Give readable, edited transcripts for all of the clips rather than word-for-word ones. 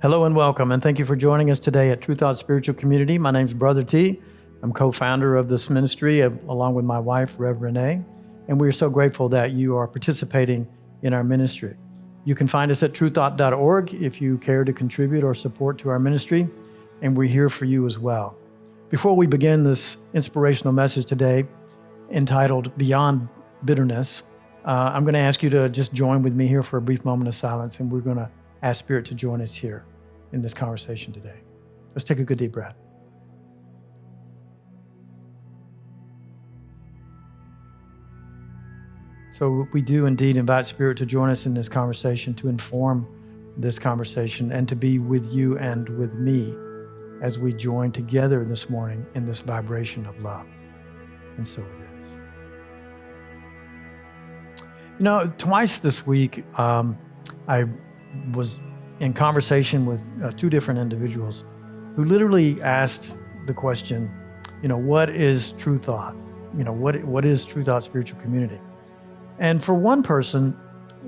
Hello and welcome, and thank you for joining us today at True Thought Spiritual Community. My name's Brother T. I'm co-founder of this ministry along with my wife, Rev Renee, and we are so grateful that you are participating in our ministry. You can find us at truethought.org if you care to contribute or support to our ministry, and we're here for you as well. Before we begin this inspirational message today, entitled Beyond Bitterness, I'm going to ask you to just join with me here for a brief moment of silence, and we're going to ask Spirit to join us here in this conversation today. Let's take a good deep breath. So we do indeed invite Spirit to join us in this conversation, to inform this conversation, and to be with you and with me as we join together this morning in this vibration of love. And so it is. You know, twice this week, I was in conversation with two different individuals who literally asked the question, what is True Thought? What is True Thought Spiritual Community? And for one person,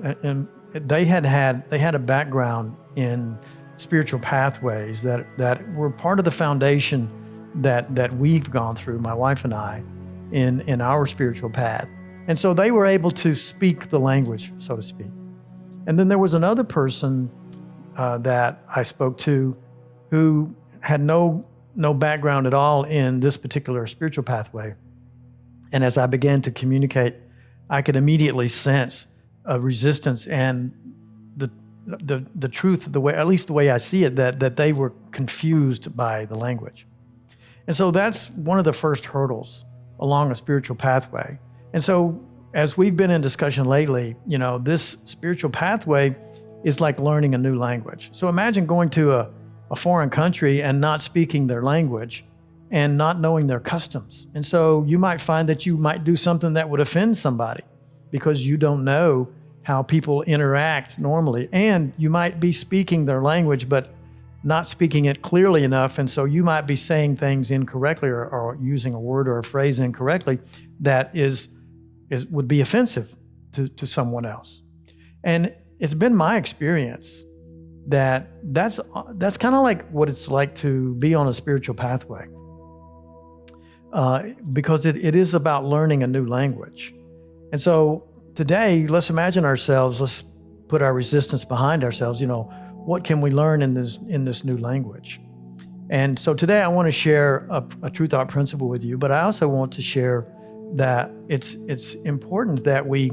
and they had a background in spiritual pathways that were part of the foundation that we've gone through, my wife and I, in our spiritual path. And so they were able to speak the language, so to speak. And then there was another person that I spoke to who had no background at all in this particular spiritual pathway. And as I began to communicate, I could immediately sense a resistance and the truth, at least the way I see it, that they were confused by the language. And so that's one of the first hurdles along a spiritual pathway. And so as we've been in discussion lately, this spiritual pathway is like learning a new language. So imagine going to a foreign country and not speaking their language and not knowing their customs. And so you might find that you might do something that would offend somebody because you don't know how people interact normally. And you might be speaking their language, but not speaking it clearly enough. And so you might be saying things incorrectly or using a word or a phrase incorrectly that would be offensive to someone else. And it's been my experience that's kind of like what it's like to be on a spiritual pathway, because it is about learning a new language. And so today, let's imagine ourselves, let's put our resistance behind ourselves. What can we learn in this new language? And so today I want to share a True Thought principle with you, but I also want to share that it's important that we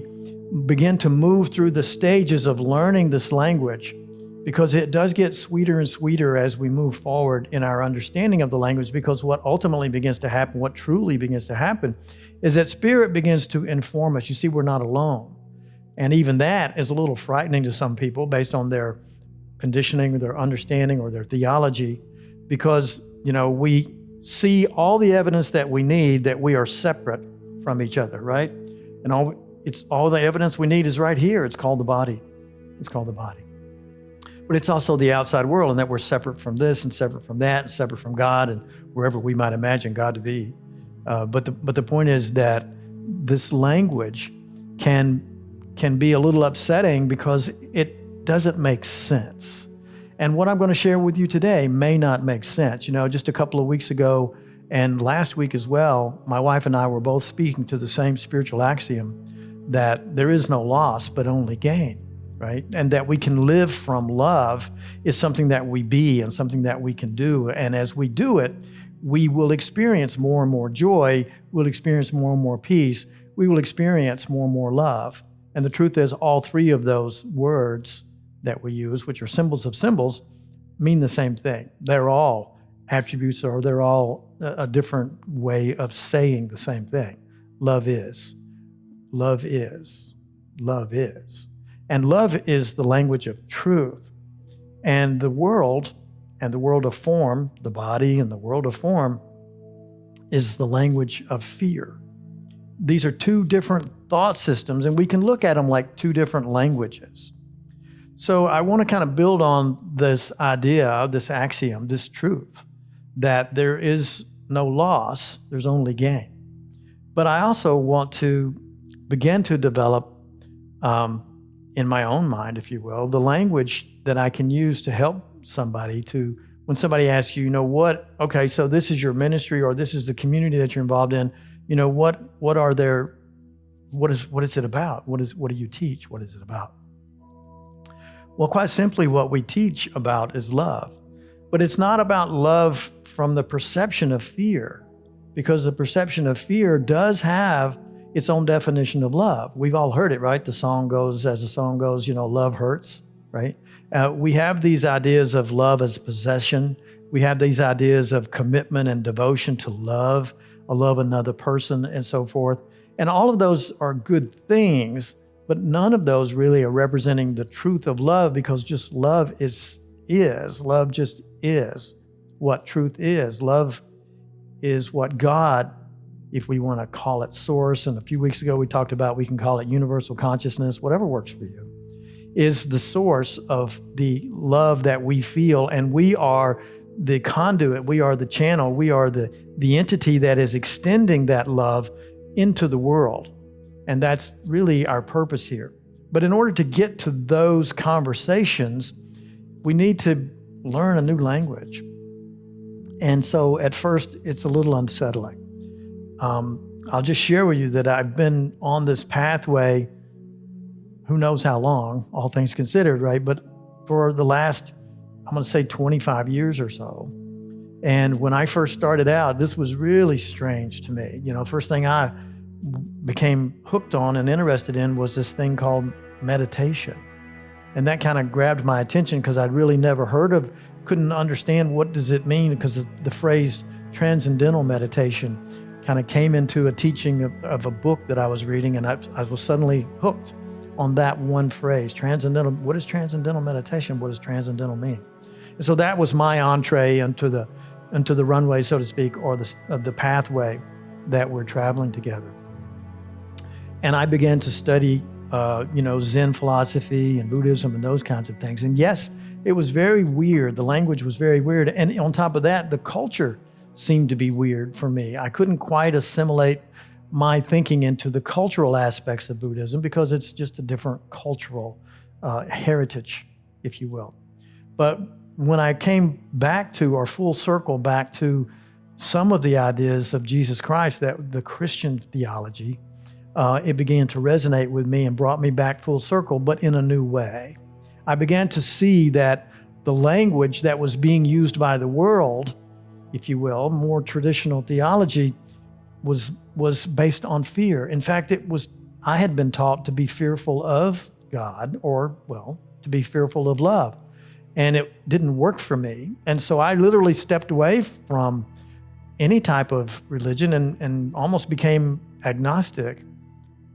begin to move through the stages of learning this language, because it does get sweeter and sweeter as we move forward in our understanding of the language. Because what ultimately begins to happen, what truly begins to happen, is that Spirit begins to inform us. You see, we're not alone. And even that is a little frightening to some people based on their conditioning, their understanding, or their theology, because, we see all the evidence that we need that we are separate from each other, right? And all the evidence we need is right here. It's called the body. It's called the body. But it's also the outside world, and that we're separate from this and separate from that and separate from God and wherever we might imagine God to be. But the point is that this language can be a little upsetting because it doesn't make sense. And what I'm going to share with you today may not make sense. Just a couple of weeks ago and last week as well, my wife and I were both speaking to the same spiritual axiom that there is no loss, but only gain, right? And that we can live from love is something that we be and something that we can do. And as we do it, we will experience more and more joy. We'll experience more and more peace. We will experience more and more love. And the truth is, all three of those words that we use, which are symbols of symbols, mean the same thing. They're all attributes, or they're all a different way of saying the same thing. Love is. Love is. Love is. And love is the language of truth. And the world of form, the body and the world of form, is the language of fear. These are two different thought systems, and we can look at them like two different languages. So I want to kind of build on this idea, this axiom, this truth, that there is no loss, there's only gain. But I also want to begin to develop in my own mind, if you will, the language that I can use to help somebody to, when somebody asks you, what, okay, so this is your ministry or this is the community that you're involved in, what are their, what is it about? What do you teach? What is it about? Well, quite simply, what we teach about is love. But it's not about love from the perception of fear, because the perception of fear does have its own definition of love. We've all heard it, right? The song goes, love hurts, right? We have these ideas of love as possession. We have these ideas of commitment and devotion to love another person and so forth. And all of those are good things, but none of those really are representing the truth of love, because just love is. Love just is what truth is. Love is what God, if we want to call it source, and a few weeks ago we talked about, we can call it universal consciousness, whatever works for you, is the source of the love that we feel. And we are the conduit, we are the channel, we are the entity that is extending that love into the world. And that's really our purpose here. But in order to get to those conversations, we need to learn a new language. And so at first, it's a little unsettling. I'll just share with you that I've been on this pathway, who knows how long, all things considered, right? But for the last, I'm going to say 25 years or so. And when I first started out, this was really strange to me. First thing I became hooked on and interested in was this thing called meditation. And that kind of grabbed my attention because I'd really never couldn't understand what does it mean, because the phrase transcendental meditation kind of came into a teaching of a book that I was reading, and I was suddenly hooked on that one phrase, transcendental. What is transcendental meditation? What does transcendental mean? And so that was my entree into the runway, so to speak, or the pathway that we're traveling together. And I began to study Zen philosophy and Buddhism and those kinds of things. And yes, it was very weird. The language was very weird. And on top of that, the culture seemed to be weird for me. I couldn't quite assimilate my thinking into the cultural aspects of Buddhism, because it's just a different cultural heritage, if you will. But when I came back to, or full circle back to, some of the ideas of Jesus Christ, that the Christian theology, it began to resonate with me and brought me back full circle, but in a new way. I began to see that the language that was being used by the world, if you will, more traditional theology, was based on fear. In fact, I had been taught to be fearful of God, or, to be fearful of love. And it didn't work for me. And so I literally stepped away from any type of religion and almost became agnostic.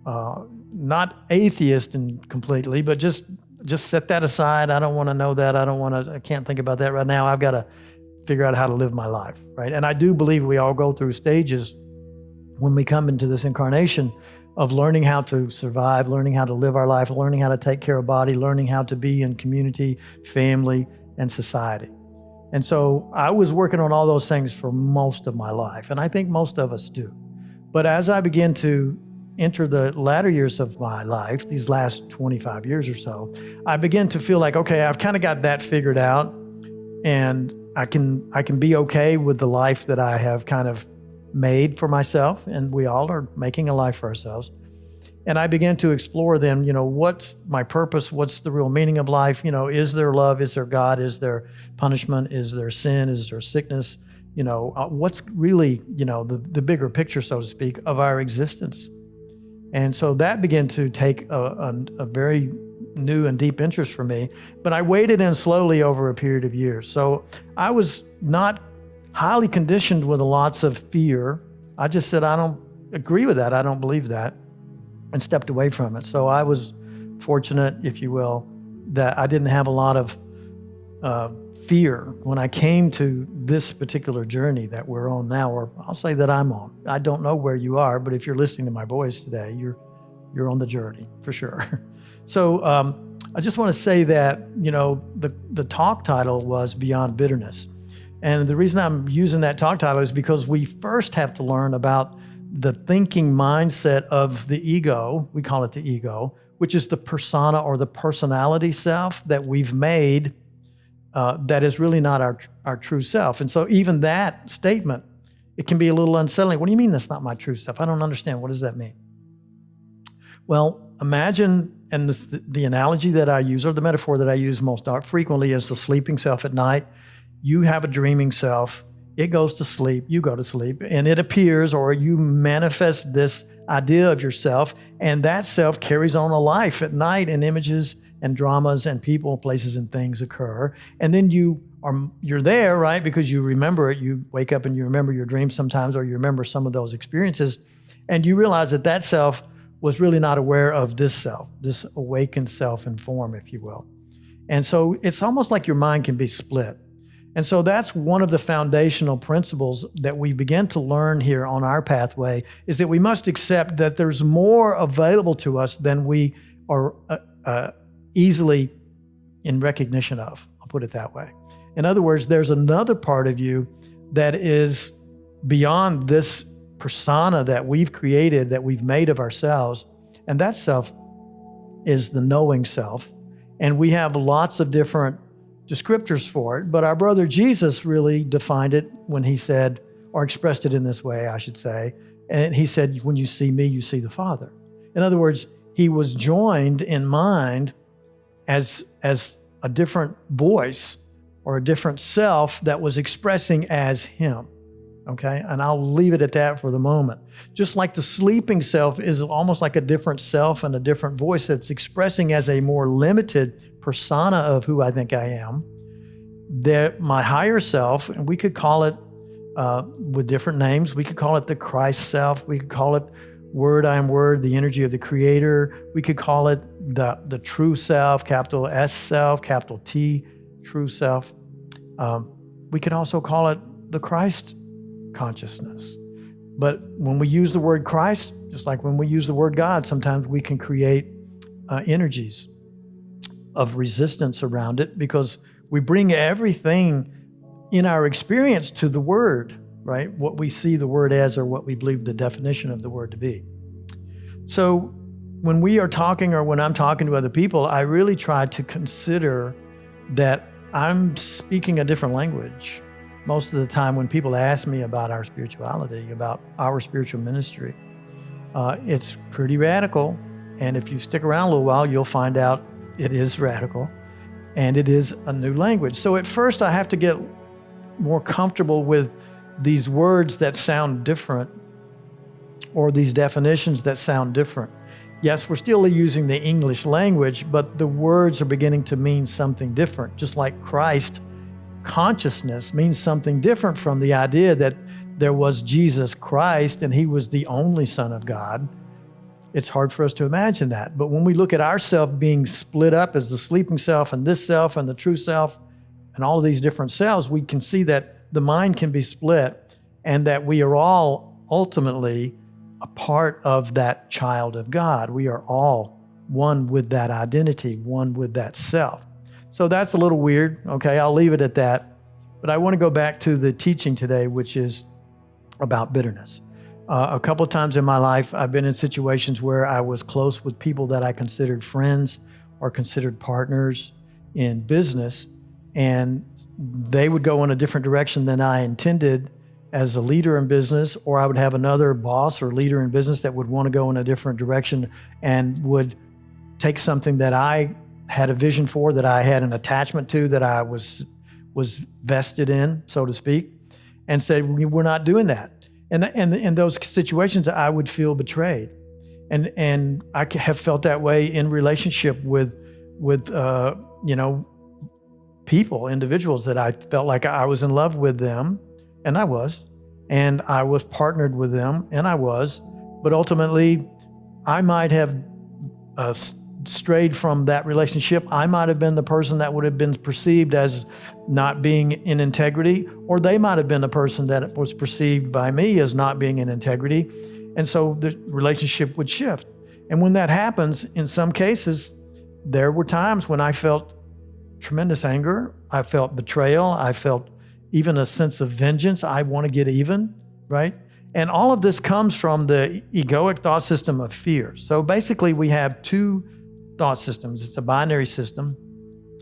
Not atheist and completely, but just set that aside. I don't want to know that. I can't think about that right now. I've got to figure out how to live my life, right? And I do believe we all go through stages when we come into this incarnation of learning how to survive, learning how to live our life, learning how to take care of body, learning how to be in community, family, and society. And so I was working on all those things for most of my life, and I think most of us do. But as I began to enter the latter years of my life, these last 25 years or so, I began to feel like, okay, I've kind of got that figured out, and I can be okay with the life that I have kind of made for myself, and we all are making a life for ourselves. And I began to explore then, what's my purpose? What's the real meaning of life? Is there love? Is there God? Is there punishment? Is there sin? Is there sickness? What's really, the bigger picture, so to speak, of our existence? And so that began to take a very new and deep interest for me. But I waded in slowly over a period of years. So I was not highly conditioned with lots of fear. I just said, I don't agree with that. I don't believe that, and stepped away from it. So I was fortunate, if you will, that I didn't have a lot of fear when I came to this particular journey that we're on now, or I'll say that I'm on. I don't know where you are, but if you're listening to my voice today, you're on the journey for sure. So I just want to say that, the talk title was Beyond Bitterness. And the reason I'm using that talk title is because we first have to learn about the thinking mindset of the ego. We call it the ego, which is the persona or the personality self that we've made that is really not our true self. And so even that statement, it can be a little unsettling. What do you mean that's not my true self? I don't understand. What does that mean? Well, imagine, and the analogy that I use, or the metaphor that I use most frequently, is the sleeping self at night. You have a dreaming self. It goes to sleep. You go to sleep, and it appears, or you manifest this idea of yourself, and that self carries on a life at night, and images and dramas and people, places, and things occur. And then you're there, right? Because you remember it. You wake up and you remember your dreams sometimes, or you remember some of those experiences, and you realize that self was really not aware of this self, this awakened self and form, if you will. And so it's almost like your mind can be split. And so that's one of the foundational principles that we begin to learn here on our pathway, is that we must accept that there's more available to us than we are easily in recognition of. I'll put it that way. In other words, there's another part of you that is beyond this persona that we've created, that we've made of ourselves. And that self is the knowing self. And we have lots of different descriptors for it, but our brother Jesus really defined it when he said, or expressed it in this way, I should say. And he said, when you see me, you see the Father. In other words, he was joined in mind as a different voice or a different self that was expressing as him. Okay, and I'll leave it at that for the moment. Just like the sleeping self is almost like a different self and a different voice that's expressing as a more limited persona of who I think I am, that my higher self, and we could call it with different names. We could call it the Christ self. We could call it Word, I am Word, the energy of the Creator. We could call it the true self, capital S self, capital T, true self. We could also call it the Christ consciousness. But when we use the word Christ, just like when we use the word God, sometimes we can create energies of resistance around it, because we bring everything in our experience to the word, right? What we see the word as, or what we believe the definition of the word to be. So when we are talking, or when I'm talking to other people, I really try to consider that I'm speaking a different language. Most of the time when people ask me about our spirituality, about our spiritual ministry, it's pretty radical. And if you stick around a little while, you'll find out it is radical, and it is a new language. So at first I have to get more comfortable with these words that sound different, or these definitions that sound different. Yes, we're still using the English language, but the words are beginning to mean something different, just like Christ consciousness means something different from the idea that there was Jesus Christ and he was the only Son of God. It's hard for us to imagine that. But when we look at ourselves being split up as the sleeping self and this self and the true self and all of these different selves, we can see that the mind can be split, and that we are all ultimately a part of that child of God. We are all one with that identity, one with that self. So that's a little weird. Okay, I'll leave it at that. But I want to go back to the teaching today, which is about bitterness. A couple of times in my life, I've been in situations where I was close with people that I considered friends or considered partners in business, and they would go in a different direction than I intended as a leader in business, or I would have another boss or leader in business that would want to go in a different direction and would take something that I had a vision for, that I had an attachment to, that I was vested in, so to speak, and said, we're not doing that. And in those situations, I would feel betrayed. And I have felt that way in relationship with people, individuals that I felt like I was in love with them, and I was partnered with them, and I was, but ultimately I might have strayed from that relationship. I might have been the person that would have been perceived as not being in integrity, or they might have been the person that was perceived by me as not being in integrity. And so the relationship would shift. And when that happens, in some cases, there were times when I felt tremendous anger. I felt betrayal. I felt even a sense of vengeance. I want to get even, right? And all of this comes from the egoic thought system of fear. So basically we have two thought systems. It's a binary system.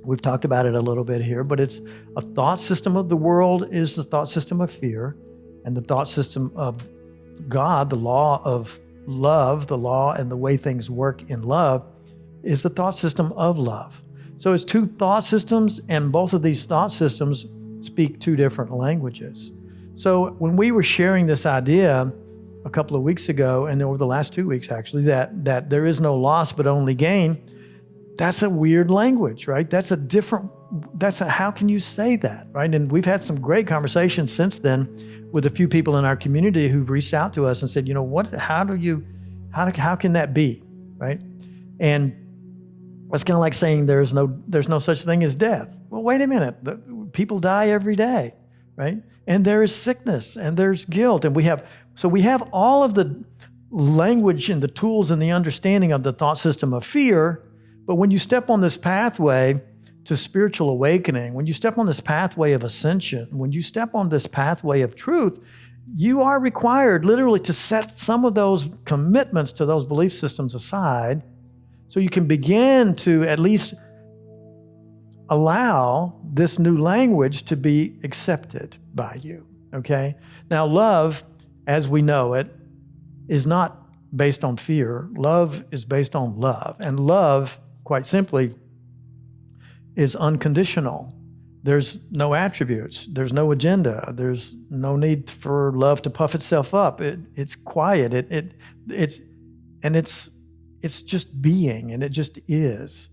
We've talked about it a little bit here, but it's a thought system of the world is the thought system of fear, and the thought system of God, the law of love, the law and the way things work in love, is the thought system of love. So it's two thought systems, and both of these thought systems speak two different languages. So when we were sharing this idea a couple of weeks ago, and over the last 2 weeks actually, that there is no loss but only gain, that's a weird language, right? How can you say that, right? And we've had some great conversations since then with a few people in our community who've reached out to us and said, how can that be, right? And it's kind of like saying there's no such thing as death. Well, wait a minute. People die every day, right? And there is sickness and there's guilt. And we have all of the language and the tools and the understanding of the thought system of fear. But when you step on this pathway to spiritual awakening, when you step on this pathway of ascension, when you step on this pathway of truth, you are required literally to set some of those commitments to those belief systems aside so you can begin to at least allow this new language to be accepted by you, okay? Now, love, as we know it, is not based on fear. Love is based on love. And love, quite simply, is unconditional. There's no attributes. There's no agenda. There's no need for love to puff itself up. It's quiet. It's just being, and it just is.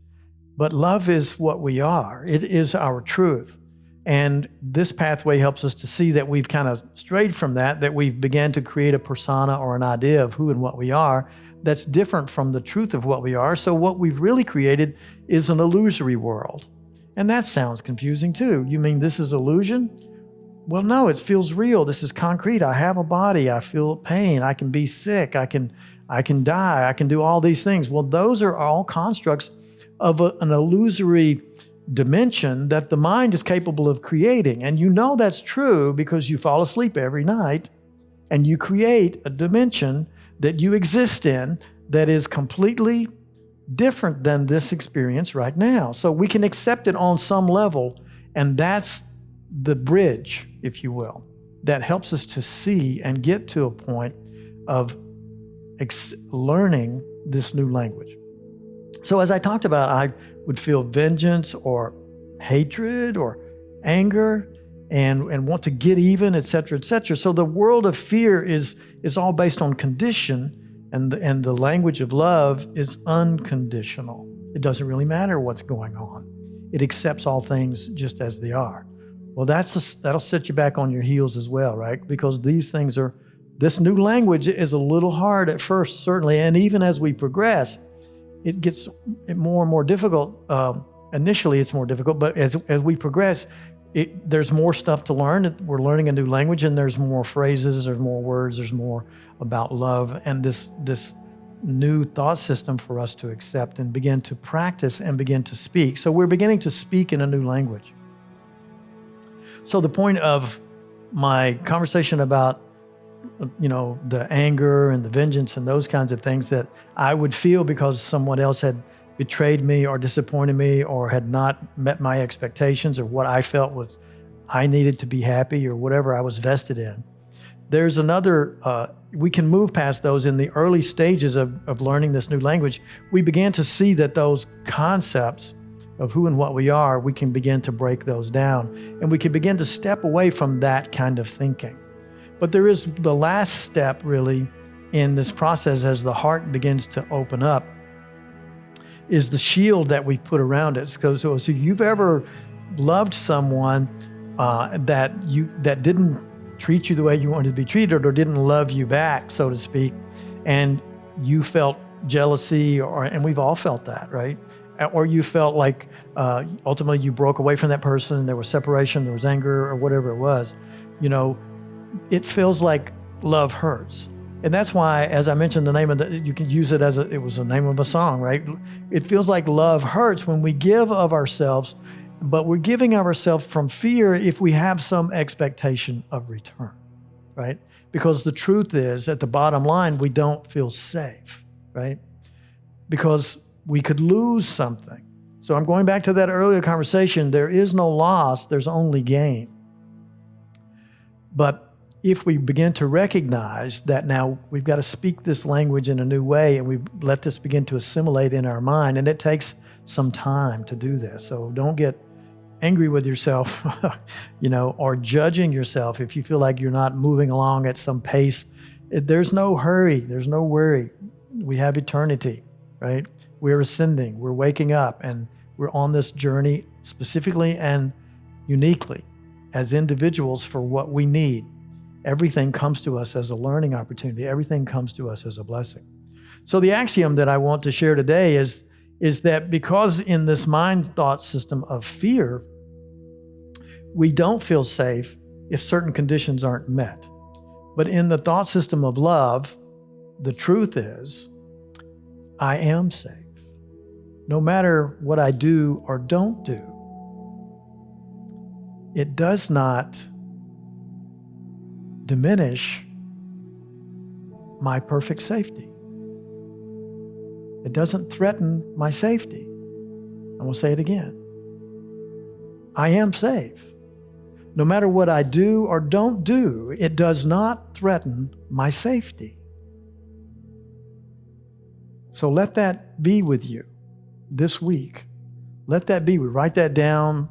But love is what we are. It is our truth. And this pathway helps us to see that we've kind of strayed from that we've began to create a persona or an idea of who and what we are that's different from the truth of what we are. So what we've really created is an illusory world. And that sounds confusing too. You mean this is illusion? Well, no, it feels real. This is concrete. I have a body. I feel pain. I can be sick. I can die. I can do all these things. Well, those are all constructs of an illusory dimension that the mind is capable of creating. And you know that's true because you fall asleep every night and you create a dimension that you exist in that is completely different than this experience right now. So we can accept it on some level, and that's the bridge, if you will, that helps us to see and get to a point of learning this new language. So as I talked about, I would feel vengeance or hatred or anger and want to get even, et cetera, et cetera. So the world of fear is all based on condition, and the language of love is unconditional. It doesn't really matter what's going on. It accepts all things just as they are. Well, that'll set you back on your heels as well, right? Because this new language is a little hard at first, certainly, and even as we progress, it gets more and more difficult. Initially, it's more difficult, but as we progress, there's more stuff to learn. We're learning a new language, and there's more phrases, there's more words, there's more about love, and this new thought system for us to accept and begin to practice and begin to speak. So we're beginning to speak in a new language. So the point of my conversation about the anger and the vengeance and those kinds of things that I would feel because someone else had betrayed me or disappointed me or had not met my expectations or what I felt was I needed to be happy or whatever I was vested in. There's another, we can move past those in the early stages of learning this new language. We began to see that those concepts of who and what we are, we can begin to break those down, and we can begin to step away from that kind of thinking. But there is the last step really in this process as the heart begins to open up is the shield that we put around it. So if you've ever loved someone that didn't treat you the way you wanted to be treated or didn't love you back, so to speak, and you felt jealousy, and we've all felt that, right? Or you felt like ultimately you broke away from that person, there was separation, there was anger, or whatever it was, it feels like love hurts. And that's why, as I mentioned, the name of you can use it it was the name of a song, right? It feels like love hurts when we give of ourselves, but we're giving of ourselves from fear if we have some expectation of return, right? Because the truth is, at the bottom line, we don't feel safe, right? Because we could lose something. So I'm going back to that earlier conversation. There is no loss, there's only gain. But if we begin to recognize that now we've got to speak this language in a new way, and we let this begin to assimilate in our mind, and it takes some time to do this. So don't get angry with yourself, or judging yourself if you feel like you're not moving along at some pace. There's no hurry. There's no worry. We have eternity, right? We're ascending. We're waking up, and we're on this journey specifically and uniquely as individuals for what we need. Everything comes to us as a learning opportunity. Everything comes to us as a blessing. So the axiom that I want to share today is that because in this mind thought system of fear, we don't feel safe if certain conditions aren't met. But in the thought system of love, the truth is, I am safe. No matter what I do or don't do, it does not diminish my perfect safety. It doesn't threaten my safety. I'm going to say it again. I am safe. No matter what I do or don't do, it does not threaten my safety. So let that be with you this week. Let that be. Write that down.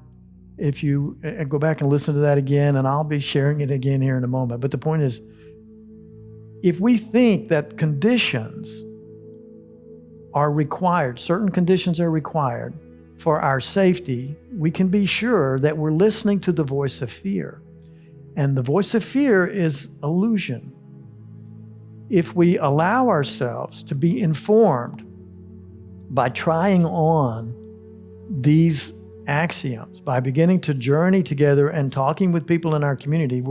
If you go back and listen to that again, and I'll be sharing it again here in a moment. But the point is, if we think that conditions are required, certain conditions are required for our safety, we can be sure that we're listening to the voice of fear. And the voice of fear is illusion. If we allow ourselves to be informed by trying on these axioms, by beginning to journey together and talking with people in our community,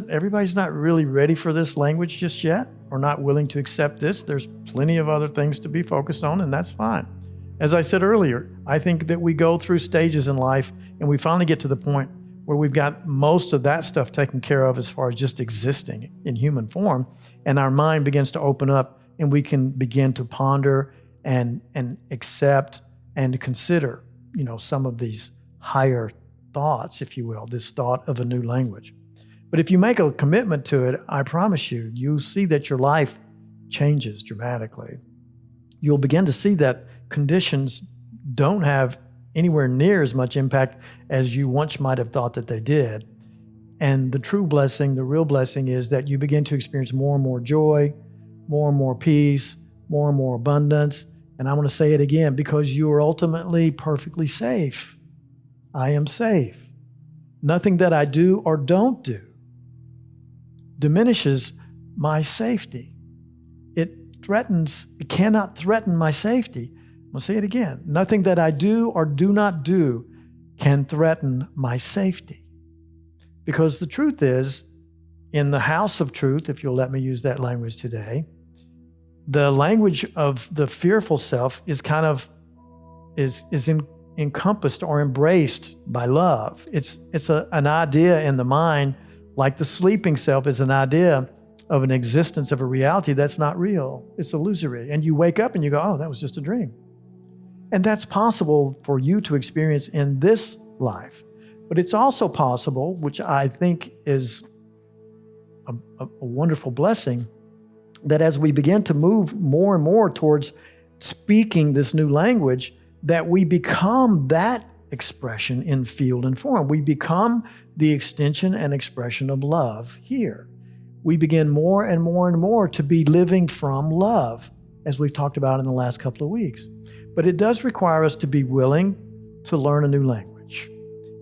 everybody's not really ready for this language just yet, or not willing to accept this. There's plenty of other things to be focused on, and that's fine. As I said earlier, I think that we go through stages in life and we finally get to the point where we've got most of that stuff taken care of as far as just existing in human form, and our mind begins to open up and we can begin to ponder and accept and consider some of these higher thoughts, if you will, this thought of a new language. But if you make a commitment to it, I promise you'll see that your life changes dramatically. You'll begin to see that conditions don't have anywhere near as much impact as you once might have thought that they did. And the true blessing, the real blessing, is that you begin to experience more and more joy, more and more peace, more and more abundance. And I want to say it again, because you are ultimately perfectly safe. I am safe. Nothing that I do or don't do diminishes my safety. It cannot threaten my safety. I'm going to say it again. Nothing that I do or do not do can threaten my safety. Because the truth is, in the house of truth, if you'll let me use that language today, the language of the fearful self is encompassed or embraced by love. It's an idea in the mind, like the sleeping self is an idea of an existence of a reality that's not real. It's illusory. And you wake up and you go, oh, that was just a dream. And that's possible for you to experience in this life. But it's also possible, which I think is a wonderful blessing, that as we begin to move more and more towards speaking this new language, that we become that expression in field and form. We become the extension and expression of love here. We begin more and more and more to be living from love, as we've talked about in the last couple of weeks. But it does require us to be willing to learn a new language.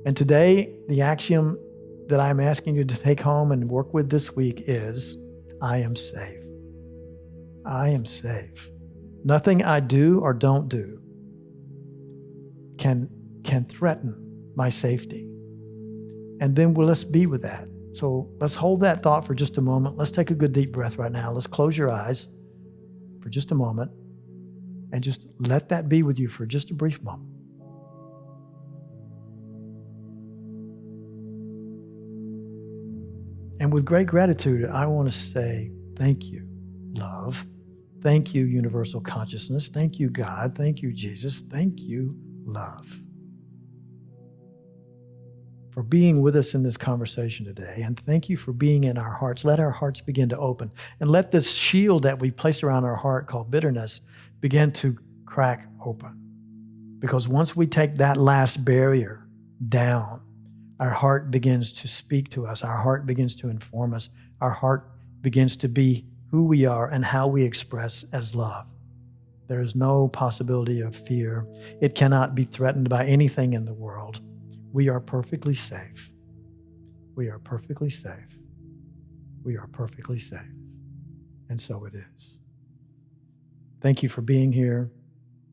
And today, the axiom that I'm asking you to take home and work with this week is, I am safe. I am safe. Nothing I do or don't do can threaten my safety. And then let's be with that. So let's hold that thought for just a moment. Let's take a good deep breath right now. Let's close your eyes for just a moment and just let that be with you for just a brief moment. And with great gratitude, I want to say thank you, love. Thank you, universal consciousness. Thank you, God. Thank you, Jesus. Thank you, love, for being with us in this conversation today. And thank you for being in our hearts. Let our hearts begin to open. And let this shield that we placed around our heart called bitterness begin to crack open. Because once we take that last barrier down, our heart begins to speak to us. Our heart begins to inform us. Our heart begins to be who we are and how we express as love. There is no possibility of fear. It cannot be threatened by anything in the world. We are perfectly safe. We are perfectly safe. We are perfectly safe. And so it is. Thank you for being here.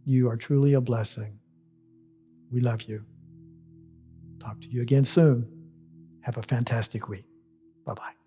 You are truly a blessing. We love you. Talk to you again soon. Have a fantastic week. Bye-bye.